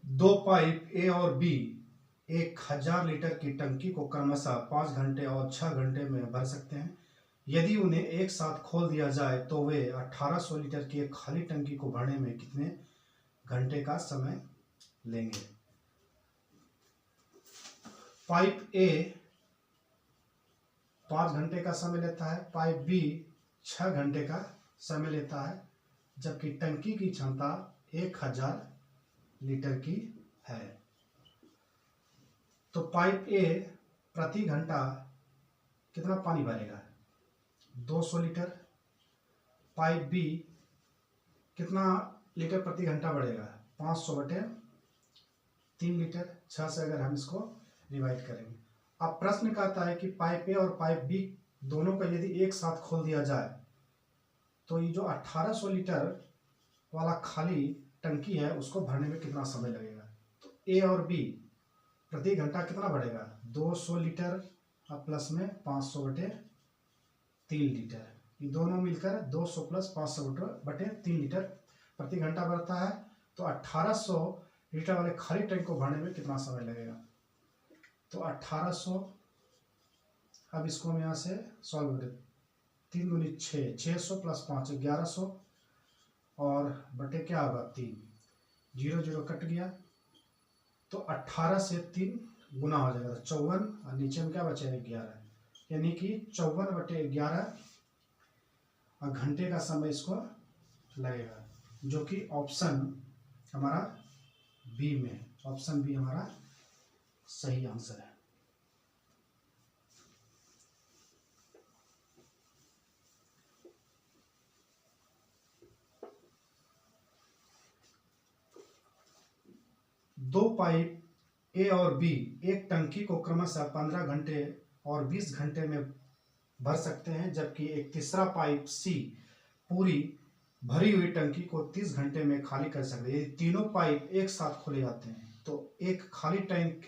दो पाइप ए और B 1000 litre की टंकी को क्रमशः 5 घंटे और 6 घंटे में भर सकते हैं। यदि उन्हें एक साथ खोल दिया जाए तो वे 1800 लीटर की एक खाली टंकी को भरने में कितने घंटे का समय लेंगे। पाइप ए 5 घंटे का समय लेता है, पाइप बी 6 घंटे का समय लेता है, जबकि टंकी की क्षमता 1000 लीटर की है। तो पाइप ए प्रति घंटा कितना पानी भरेगा, 200 लीटर। पाइप बी कितना लीटर प्रति घंटा बढ़ेगा, 500 बटे 3 लीटर। 6 से अगर हम इसको डिवाइड करेंगे। अब प्रश्न कहता है कि पाइप ए और पाइप बी दोनों का यदि एक साथ खोल दिया जाए तो ये जो 1800 लीटर वाला खाली टंकी है उसको भरने में कितना समय लगेगा। तो ए और बी प्रति घंटा कितना बढ़ेगा, 200 लीटर अब प्लस में 500 बटे 3 लीटर। ये दोनों मिलकर 200 प्लस 500 बटे 3 लीटर प्रति घंटा बढ़ता है। तो 1800 लीटर वाले खाली टैंक को भरने में कितना समय लगेगा। तो 1800, अब इसको हम यहाँ से सॉल्व करें, 3 दूनी 6, 600 प्लस 5 1100 और बटे क्या होगा 3, 0 0 कट गया। तो 18 से 3 गुना हो जाएगा, 54 और नीचे में क्या बचेगा 11, यानी कि 54 बटे 11 और घंटे का समय इसको लगेगा, जो कि ऑप्शन हमारा बी में, ऑप्शन बी हमारा सही आंसर है। दो पाइप ए और बी एक टंकी को क्रमशः 15 घंटे और 20 घंटे में भर सकते हैं, जबकि एक तीसरा पाइप सी पूरी भरी हुई टंकी को 30 घंटे में खाली कर सकते हैं। यदि तीनों पाइप एक साथ खोले जाते हैं तो एक खाली टैंक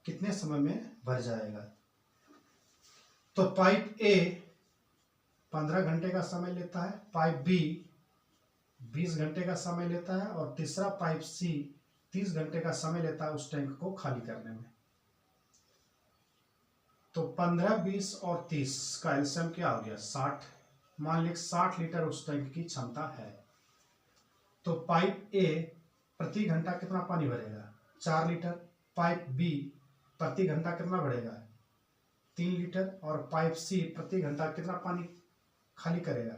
कितने समय में भर जाएगा। तो पाइप ए 15 घंटे का समय लेता है, पाइप बी 20 घंटे का समय लेता है और तीसरा पाइप सी 30 घंटे का समय लेता है उस टैंक को खाली करने में। तो 15, 20 और 30 का एलसीएम क्या हो गया 60। मान लीजिए 60 लीटर उस टैंक की क्षमता है। तो पाइप ए प्रति घंटा कितना पानी भरेगा, 4 लीटर। पाइप बी प्रति घंटा कितना भरेगा, 3 लीटर। और पाइप सी प्रति घंटा कितना पानी खाली करेगा,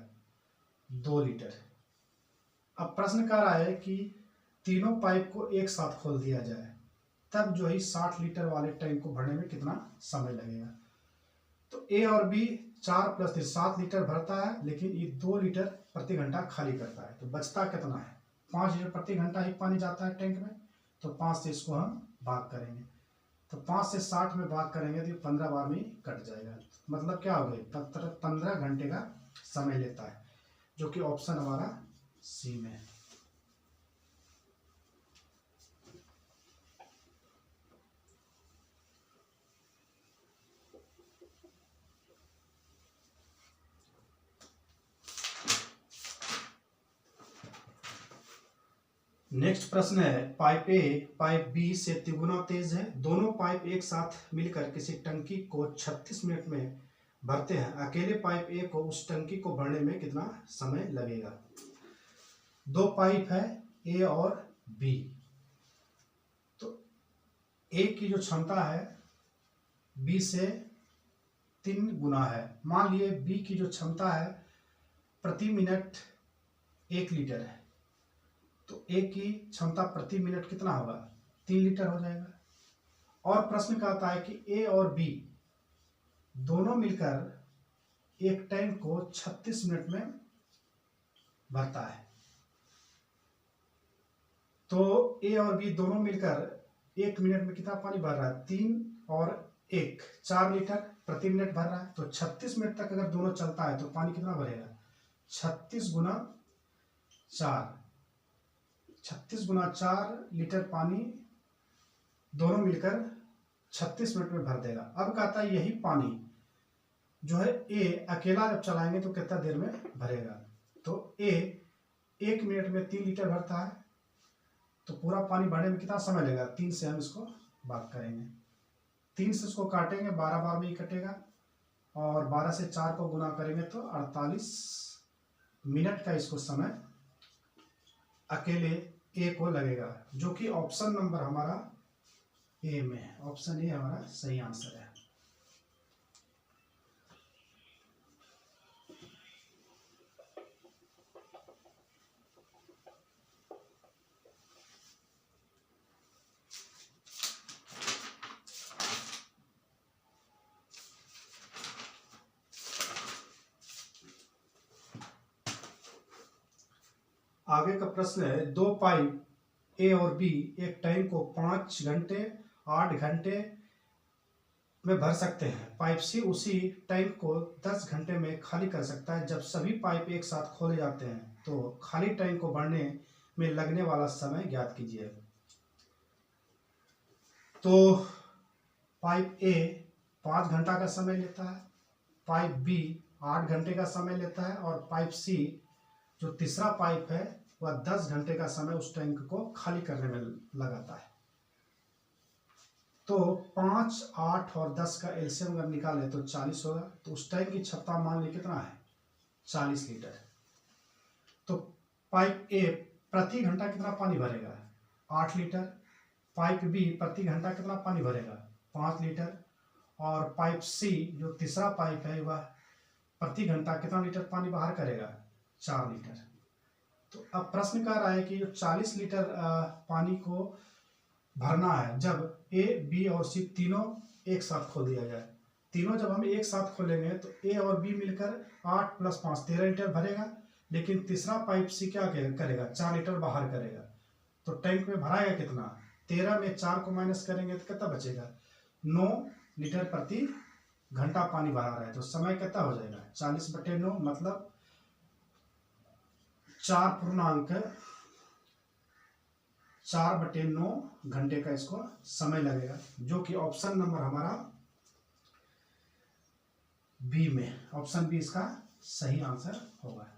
2 लीटर। अब प्रश्न कह रहा है कि तीनों पाइप को एक साथ खोल दिया जाए तब जो है 60 लीटर वाले टैंक को भरने में कितना समय लगेगा। तो ए और बी 4 प्लस 3 7 लीटर भरता है, लेकिन ये 2 लीटर प्रति घंटा खाली करता है। तो बचता कितना है, 5 लीटर प्रति घंटा ही पानी जाता है टैंक में। तो 5 से इसको हम भाग करेंगे, तो 5 से 60 में भाग करेंगे तो 15 बार में कट जाएगा। मतलब क्या हो गया 15 घंटे का समय लेता है, जो कि ऑप्शन हमारा सी में है। नेक्स्ट प्रश्न है, पाइप ए पाइप बी से तिगुना तेज है। दोनों पाइप एक साथ मिलकर किसी टंकी को 36 मिनट में भरते हैं। अकेले पाइप ए को उस टंकी को भरने में कितना समय लगेगा। दो पाइप है ए और बी, तो ए की जो क्षमता है बी से 3 गुना है। मान लिए बी की जो क्षमता है प्रति मिनट 1 लीटर है, तो ए की क्षमता प्रति मिनट कितना होगा, 3 लीटर हो जाएगा। और प्रश्न कहता है कि ए और बी दोनों मिलकर एक टैंक को 36 मिनट में भरता है। तो ए और बी दोनों मिलकर 1 मिनट में कितना पानी भर रहा है, 3 और 1 4 लीटर प्रति मिनट भर रहा है। तो 36 मिनट तक अगर दोनों चलता है तो पानी कितना भरेगा, 36 गुना 4, 36 गुना 4 लीटर पानी दोनों मिलकर 36 मिनट में भर देगा। अब कहता है यही पानी जो है ए अकेला जब चलाएंगे तो कितना देर में भरेगा। तो ए 1 मिनट में 3 लीटर भरता है, तो पूरा पानी भरने में कितना समय लगेगा, 3 से हम इसको भाग करेंगे, 3 से इसको काटेंगे, 12 बार में ही कटेगा, और 12 से 4 को गुना करेंगे तो 48 मिनट का इसको समय अकेले ए को लगेगा, जो कि ऑप्शन नंबर हमारा ए में है। ऑप्शन ए हमारा सही आंसर है। आगे का प्रश्न है, दो पाइप ए और बी एक टैंक को 5 घंटे 8 घंटे में भर सकते हैं। पाइप सी उसी टैंक को 10 घंटे में खाली कर सकता है। जब सभी पाइप एक साथ खोले जाते हैं तो खाली टैंक को भरने में लगने वाला समय ज्ञात कीजिए। तो पाइप ए 5 घंटा का समय लेता है, पाइप बी 8 घंटे का समय लेता है, और पाइप सी जो तीसरा पाइप है वह 10 घंटे का समय उस टैंक को खाली करने में लगाता है। तो 5, 8 और 10 का एलसीएम अगर निकाले तो 40 होगा। तो उस टैंक की क्षमता मान ली कितना है, 40 लीटर। तो पाइप ए प्रति घंटा कितना पानी भरेगा, 8 लीटर। पाइप बी प्रति घंटा कितना पानी भरेगा, 5 लीटर। और पाइप सी जो तीसरा पाइप है वह प्रति घंटा कितना लीटर पानी बाहर करेगा, 4 लीटर। तो अब प्रश्न कर रहा है कि जो 40 लीटर पानी को भरना है जब ए बी और सी तीनों एक साथ खोल दिया जाए। तीनों जब हम एक साथ खोलेंगे तो ए और बी मिलकर 8 + 5 13 लीटर भरेगा, लेकिन तीसरा पाइप सी क्या करेगा, 4 लीटर बाहर करेगा। तो टैंक में भराएगा कितना, 13 में 4 को माइनस करेंगे तो कितना बचेगा, 9 लीटर प्रति घंटा पानी बहा रहा है। तो समय कितना हो जाएगा, 40/9 मतलब 4.9 घंटे का इसको समय लगेगा, जो कि ऑप्शन नंबर हमारा बी में, ऑप्शन बी इसका सही आंसर होगा।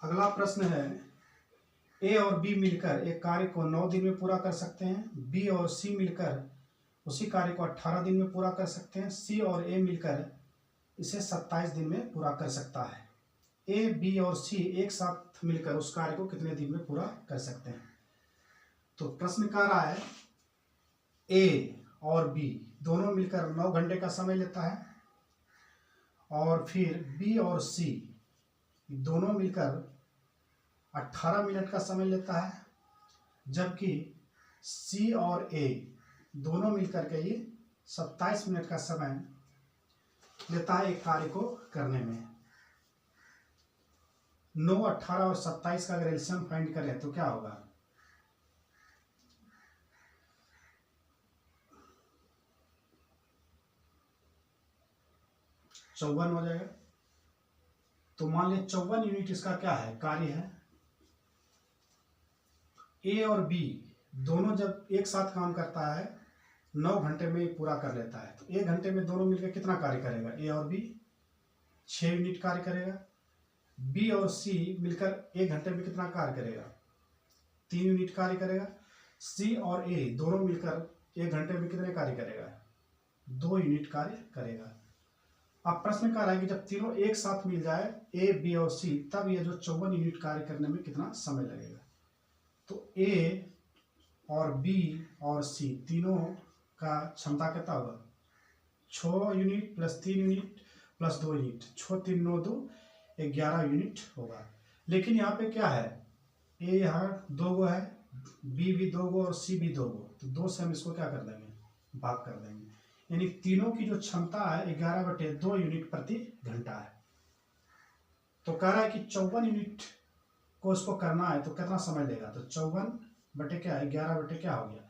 अगला प्रश्न है, ए और बी मिलकर एक कार्य को 9 दिन में पूरा कर सकते हैं। बी और सी मिलकर उसी कार्य को 18 दिन में पूरा कर सकते हैं। सी और ए मिलकर इसे 27 दिन में पूरा कर सकता है। ए बी और सी एक साथ मिलकर उस कार्य को कितने दिन में पूरा कर सकते हैं। तो प्रश्न कह रहा है ए और बी दोनों मिलकर 9 घंटे का समय लेता है, और फिर बी और सी दोनों मिलकर 18 मिनट का समय लेता है, जबकि सी और ए दोनों मिलकर के ये 27 मिनट का समय लेता है एक कार्य को करने में। 9, 18 और 27 का अगर एलसीएम फाइंड करें तो क्या होगा, चौवन हो जाएगा। तो मान लिया 54 यूनिट इसका क्या है, कार्य है। ए और बी दोनों जब एक साथ काम करता है 9 घंटे में पूरा कर लेता है। तो 1 घंटे में दोनों मिलकर कितना कार्य करेगा, ए और बी 6 यूनिट कार्य करेगा। बी और सी मिलकर 1 घंटे में कितना कार्य करेगा, 3 यूनिट कार्य करेगा। सी और ए दोनों मिलकर 1 घंटे में कितने कार्य करेगा, 2 यूनिट कार्य करेगा। अब प्रश्न कह रहा है कि जब तीनों एक साथ मिल जाए ए बी और सी, तब ये जो 54 यूनिट कार्य करने में कितना समय लगेगा। तो ए और बी और सी तीनों का क्षमता कितना होगा, 6 यूनिट + 3 यूनिट + 2 यूनिट, 6 3 9 2 11 यूनिट होगा। लेकिन यहाँ पे क्या है, ए यहाँ 2 गो है, बी भी 2 गो और सी भी 2 गो, तो 2 से हम इसको क्या कर देंगे, भाग कर देंगे। यानी तीनों की जो क्षमता है 11/2 यूनिट प्रति घंटा है। तो कह रहा है कि 54 यूनिट को इसको करना है तो कितना समय लेगा, तो 54 क्या है, 11 क्या हो गया,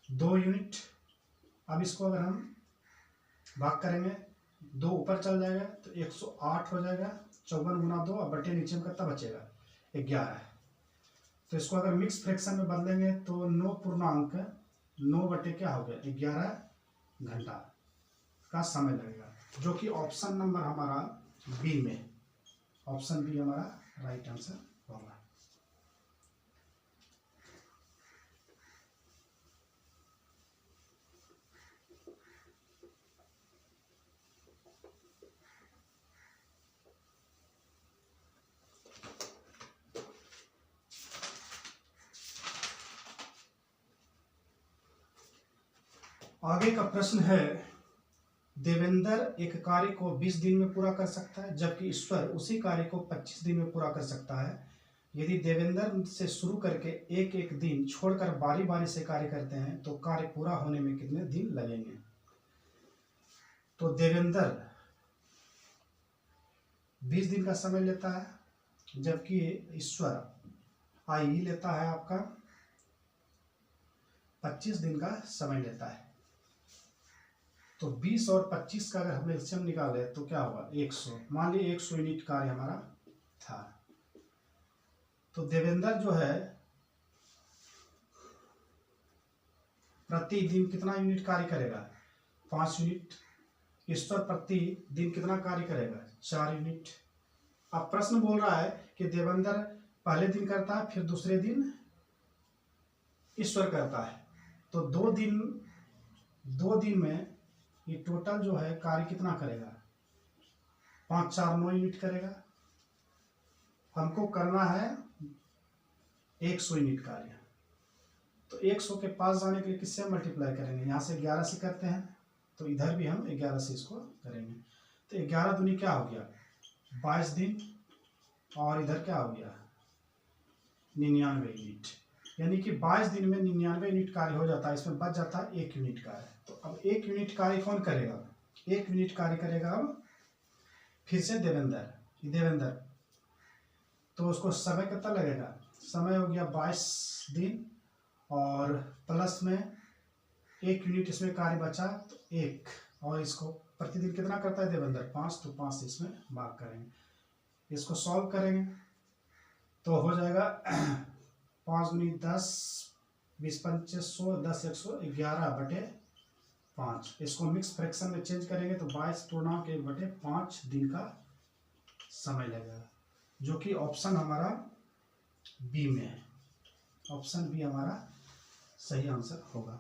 2 यूनिट। अब इसको अगर हम भाग करेंगे 2 ऊपर चल जाएगा तो 108 हो जाएगा, 54 × 2 और बटे नीचे में कितना बचेगा, 11। तो इसको अगर मिक्स फ्रैक्शन में बदलेंगे तो 9 क्या हो गया 11 घंटा का समय लगेगा, जो कि ऑप्शन नंबर हमारा बी में, ऑप्शन बी हमारा राइट आंसर होगा। आगे का प्रश्न है, देवेंद्र एक कार्य को 20 दिन में पूरा कर सकता है, जबकि ईश्वर उसी कार्य को 25 दिन में पूरा कर सकता है। यदि देवेंद्र से शुरू करके एक एक दिन छोड़कर बारी बारी से कार्य करते हैं तो कार्य पूरा होने में कितने दिन लगेंगे। तो देवेंद्र 20 दिन का समय लेता है, जबकि ईश्वर आई लेता है आपका 25 दिन का समय लेता है। तो 20 और 25 का अगर हम एलसीएम निकाले तो क्या होगा 100। मान लीजिए 100 यूनिट कार्य हमारा था, तो देवेंद्र जो है प्रति दिन कितना यूनिट कार्य करेगा 5 यूनिट। ईश्वर प्रति दिन कितना कार्य करेगा 4 यूनिट। अब प्रश्न बोल रहा है कि देवेंद्र पहले दिन करता है फिर दूसरे दिन ईश्वर करता है, तो 2 दिन में ये टोटल जो है कार्य कितना करेगा 5 4 9 यूनिट करेगा। हमको करना है 100 यूनिट कार्य, तो 100 के पास जाने के लिए किससे मल्टीप्लाई करेंगे, यहाँ से 11 से करते हैं तो इधर भी हम 11 से इसको करेंगे। तो 11 दूनी क्या हो गया 22 दिन, और इधर क्या हो गया 99 यूनिट, यानी कि 22 दिन में 99 यूनिट कार्य हो जाता है। इसमें बच जाता है 1 यूनिट कार्य। तो अब 1 यूनिट कार्य कौन करेगा, 1 यूनिट कार्य करेगा अब फिर से देवेंद्र। तो उसको समय कितना लगेगा, समय हो गया 22 दिन और प्लस में 1 यूनिट इसमें कार्य बचा तो 1, और इसको प्रतिदिन कितना करता है देवेंद्र 5, तो 5 इसमें भाग करेंगे। इसको सॉल्व करेंगे तो हो जाएगा 5 दूनी 10, 20 पंचे 100, 10 100, 11/5। इसको मिक्स फ्रैक्शन में चेंज करेंगे तो 22/1/5 दिन का समय लगेगा, जो कि ऑप्शन हमारा बी में है। ऑप्शन बी हमारा सही आंसर होगा।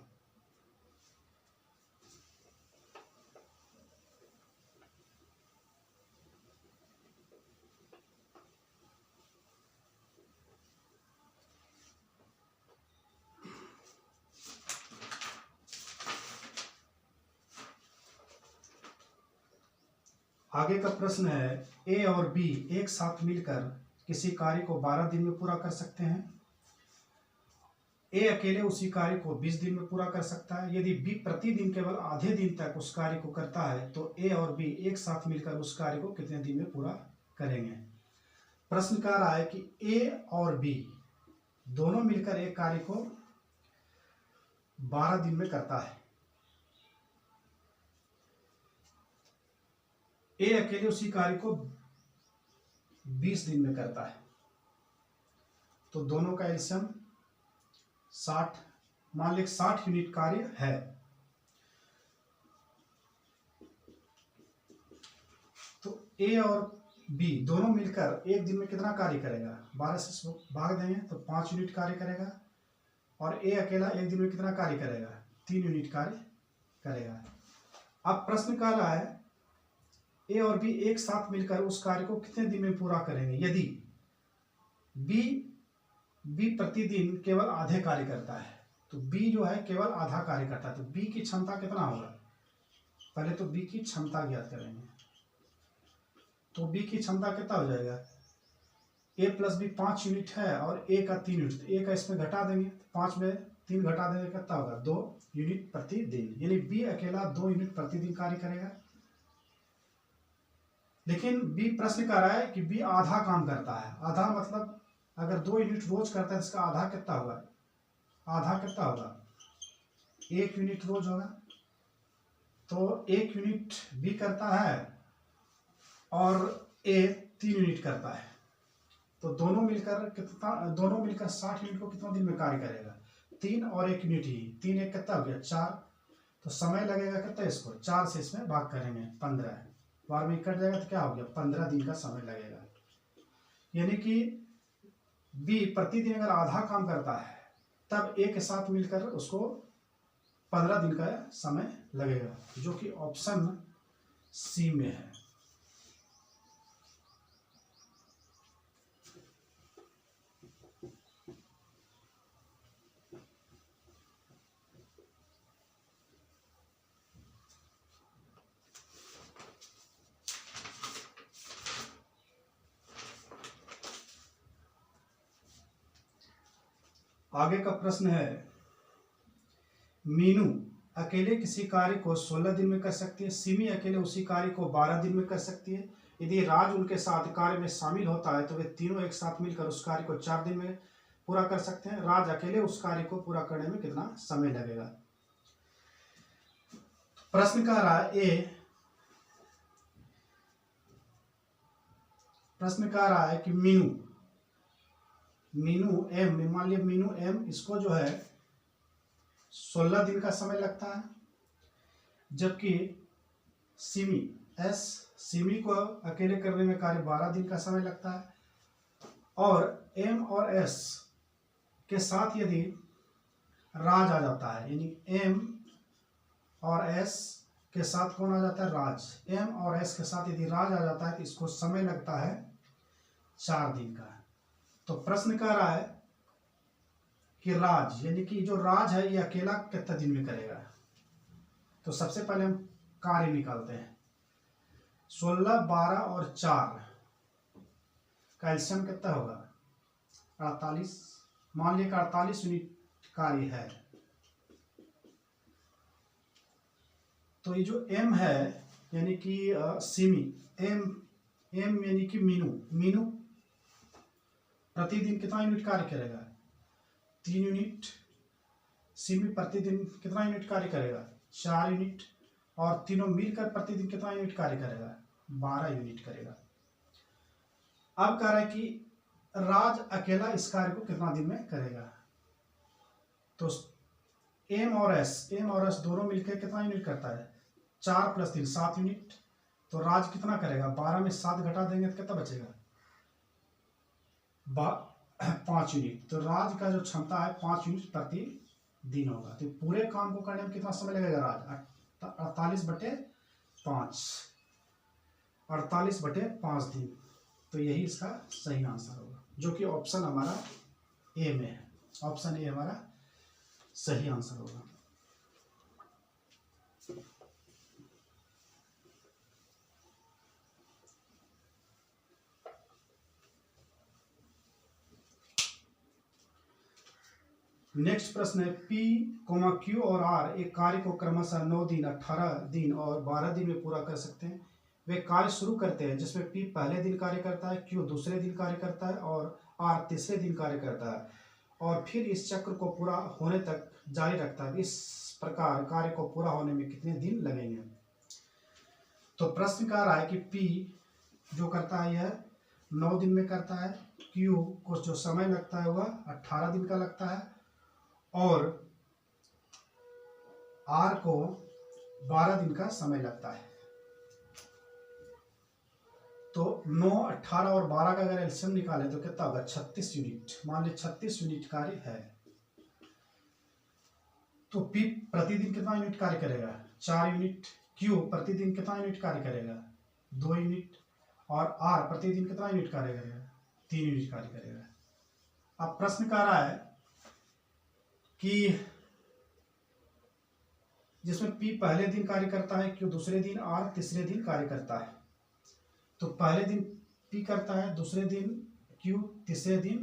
आगे का प्रश्न है, ए और बी एक साथ मिलकर किसी कार्य को 12 दिन में पूरा कर सकते हैं। ए अकेले उसी कार्य को 20 दिन में पूरा कर सकता है। यदि बी प्रतिदिन केवल आधे दिन तक उस कार्य को करता है तो ए और बी एक साथ मिलकर उस कार्य को कितने दिन में पूरा करेंगे। प्रश्न कह रहा है कि ए और बी दोनों मिलकर एक कार्य को 12 दिन में करता है। ए अकेले उसी कार्य को 20 दिन में करता है, तो दोनों का एलसीएम 60, मान लीजिए 60 यूनिट कार्य है। तो ए और बी दोनों मिलकर एक दिन में कितना कार्य करेगा 12 से भाग देंगे तो 5 यूनिट कार्य करेगा, और ए अकेला एक दिन में कितना कार्य करेगा 3 यूनिट कार्य करेगा। अब प्रश्न कह रहा है ए और बी एक साथ मिलकर उस कार्य को कितने दिन में पूरा करेंगे। यदि बी प्रतिदिन केवल आधे कार्य करता है, तो बी जो है केवल आधा कार्य करता है, तो बी की क्षमता कितना होगा, पहले तो बी की क्षमता ज्ञात करेंगे। तो बी की क्षमता कितना हो जाएगा, ए प्लस बी 5 यूनिट है और ए का 3 यूनिट, ए का इसमें घटा देंगे, 5 में 3 घटा देंगे कितना होगा 2 यूनिट प्रतिदिन, यानी बी अकेला 2 यूनिट प्रतिदिन कार्य करेगा। लेकिन बी प्रश्न कर रहा है कि बी आधा काम करता है। आधा मतलब अगर 2 यूनिट रोज करता है इसका आधा कितना होगा, आधा कितना होगा 1 यूनिट रोज होगा। तो 1 यूनिट बी करता है और ए 3 यूनिट करता है, तो दोनों मिलकर 60 यूनिट को कितना दिन में कार्य करेगा? 3 और 1 यूनिट ही, 3 1 कितना हो गया 4। तो समय लगेगा कितना? इसको 4 से इसमें भाग करेंगे 15, बार में कट जाएगा तो क्या हो गया 15 दिन का समय लगेगा। यानी कि बी प्रतिदिन अगर आधा काम करता है तब ए के साथ मिलकर उसको 15 दिन का समय लगेगा, जो कि ऑप्शन सी में है। आगे का प्रश्न है, मीनू अकेले किसी कार्य को 16 दिन में कर सकती है, सिमी अकेले उसी कार्य को 12 दिन में कर सकती है। यदि राज उनके साथ कार्य में शामिल होता है तो वे तीनों एक साथ मिलकर उस कार्य को 4 दिन में पूरा कर सकते हैं। राज अकेले उस कार्य को पूरा करने में कितना समय लगेगा? प्रश्न कह रहा है प्रश्न कह रहा है कि मीनू एम, मान लिया मीनू एम, इसको जो है 16 दिन का समय लगता है, जबकि सिमी को अकेले करने में कार्य 12 दिन का समय लगता है। और एम और एस के साथ यदि राज आ जाता है, यानी एम और एस के साथ कौन आ जाता है? राज। एम और एस के साथ यदि राज आ जाता है तो इसको समय लगता है 4 दिन का। तो प्रश्न कह रहा है कि राज, यानी कि जो राज है ये अकेला कितना दिन में करेगा? तो सबसे पहले हम कार्य निकालते हैं। 16, 12 और 4 का एलसीएम कितना होगा? 48। मान लिया 48 यूनिट कार्य है। तो ये जो एम है यानी कि सिमी, एम यानी कि मीनू प्रतिदिन कितना यूनिट कार्य करेगा? 3 यूनिट। सिमी प्रतिदिन कितना यूनिट कार्य करेगा? 4 यूनिट। और तीनों मिलकर प्रतिदिन कितना यूनिट कार्य करेगा? 12 यूनिट करेगा। अब कह रहा है कि राज अकेला इस कार्य को कितना दिन में करेगा? तो एम और एस दोनों मिलकर कितना यूनिट करता है? 4 + 3 7 यूनिट। तो राज कितना करेगा? 12 में 7 घटा देंगे तो कितना बचेगा? 5 यूनिट। तो राज का जो क्षमता है 5 यूनिट प्रति दिन होगा। तो पूरे काम को करने में कितना समय लगेगा? राज 48/5, 48/5 दिन। तो यही इसका सही आंसर होगा, जो कि ऑप्शन हमारा ए में है। ऑप्शन ए हमारा सही आंसर होगा। नेक्स्ट प्रश्न है, P, Q और R एक कार्य को क्रमशः 9 दिन, 18 दिन और 12 दिन में पूरा कर सकते हैं। वे कार्य शुरू करते हैं जिसमें P पहले दिन कार्य करता है, Q दूसरे दिन कार्य करता है और R तीसरे दिन कार्य करता है, और फिर इस चक्र को पूरा होने तक जारी रखता है। इस प्रकार कार्य को पूरा होने में कितने दिन लगेंगे? तो प्रश्न कह रहा है कि P जो करता है यह 9 दिन में करता है, Q को जो समय लगता है वह 18 दिन का लगता है, और R को 12 दिन का समय लगता है। तो 9, 18 और 12 का अगर एलसीएम निकालें तो कितना होगा? 36 यूनिट। मान लीजिए 36 यूनिट कार्य है। तो P प्रतिदिन कितना यूनिट कार्य करेगा? 4 यूनिट। Q प्रतिदिन कितना यूनिट कार्य करेगा? 2 यूनिट। और R प्रतिदिन कितना यूनिट कार्य करेगा? 3 यूनिट कार्य करेगा। अब प्रश्न कह रहा है कि जिसमें P पहले दिन कार्य करता है, Q दूसरे दिन, R तीसरे दिन कार्य करता है। तो पहले दिन P करता है, दूसरे दिन Q, तीसरे दिन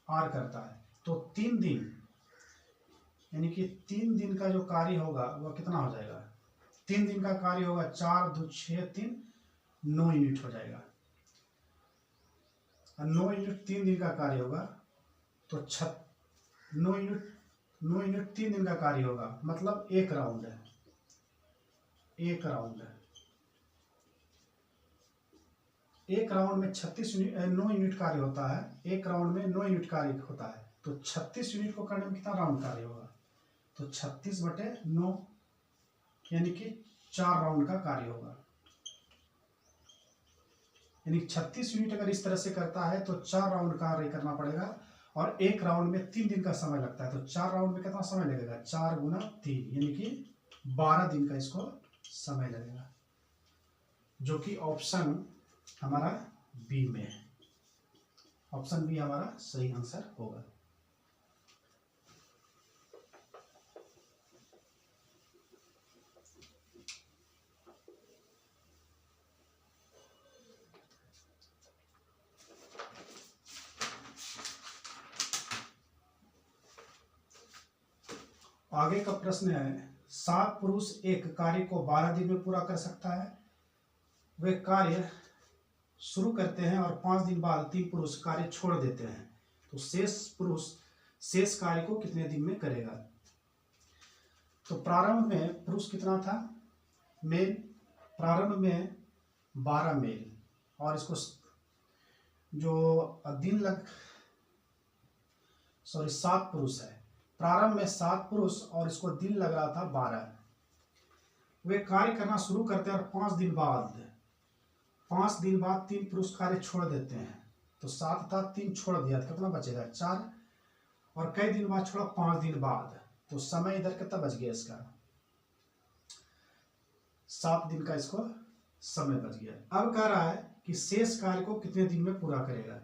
R करता है। तो 3 दिन, यानी कि 3 दिन का जो कार्य होगा वह कितना हो जाएगा? 3 दिन का कार्य होगा 4 2 6 3 9 यूनिट हो जाएगा। 9 यूनिट 3 दिन का कार्य होगा तो 9 यूनिट 3 दिन का कार्य होगा, मतलब 1 राउंड है। 1 राउंड है। एक राउंड में 9 यूनिट कार्य होता है। एक राउंड में 9 यूनिट कार्य होता है, तो 36 यूनिट को करने में कितना राउंड कार्य होगा? तो 36/9 यानी कि 4 राउंड का कार्य होगा। यानी 36 यूनिट अगर इस तरह से करता है तो 4 राउंड कार्य करना पड़ेगा, और एक राउंड में 3 दिन का समय लगता है। तो 4 राउंड में कितना समय लगेगा? 4 गुना 3 यानी कि 12 दिन का इसको समय लगेगा, जो कि ऑप्शन हमारा बी में है। ऑप्शन बी हमारा सही आंसर होगा। आगे का प्रश्न है, 7 पुरुष एक कार्य को 12 दिन में पूरा कर सकता है। वे कार्य शुरू करते हैं और 5 दिन बाद 3 पुरुष कार्य छोड़ देते हैं, तो शेष पुरुष शेष कार्य को कितने दिन में करेगा? तो प्रारंभ में पुरुष कितना था? मेल। प्रारंभ में 12 मेल, और इसको जो दिन लग 7 पुरुष है। प्रारंभ में 7 पुरुष और इसको दिन लग रहा था 12। वे कार्य करना शुरू करते हैं और 5 दिन बाद 3 पुरुष कार्य छोड़ देते हैं। तो 7 था, 3 छोड़ दिया तो कितना बचेगा? 4। और कई दिन बाद छोड़ा? 5 दिन बाद। तो समय इधर कितना बच गया इसका? 7 दिन का इसको समय बच गया। अब कह रहा है कि शेष कार्य को कितने दिन में पूरा करेगा।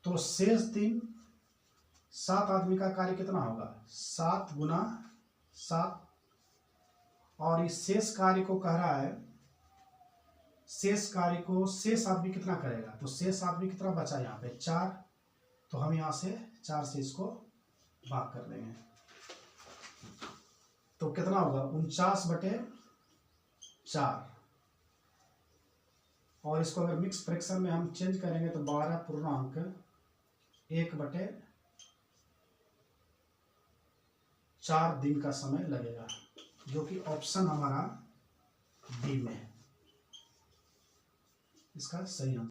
तो शेष दिन 7 आदमी का कार्य कितना होगा? 7 गुना 7। और इस शेष कार्य को कह रहा है, शेष कार्य को शेष आदमी कितना करेगा? तो शेष आदमी कितना बचा यहाँ पे? 4। तो हम यहाँ से 4 से इसको भाग कर देंगे, तो कितना होगा? 49/4। और इसको अगर मिक्स फ्रैक्शन में हम चेंज करेंगे तो 12.1/4 दिन का समय लगेगा, जो कि ऑप्शन हमारा बी में है इसका सही आंसर।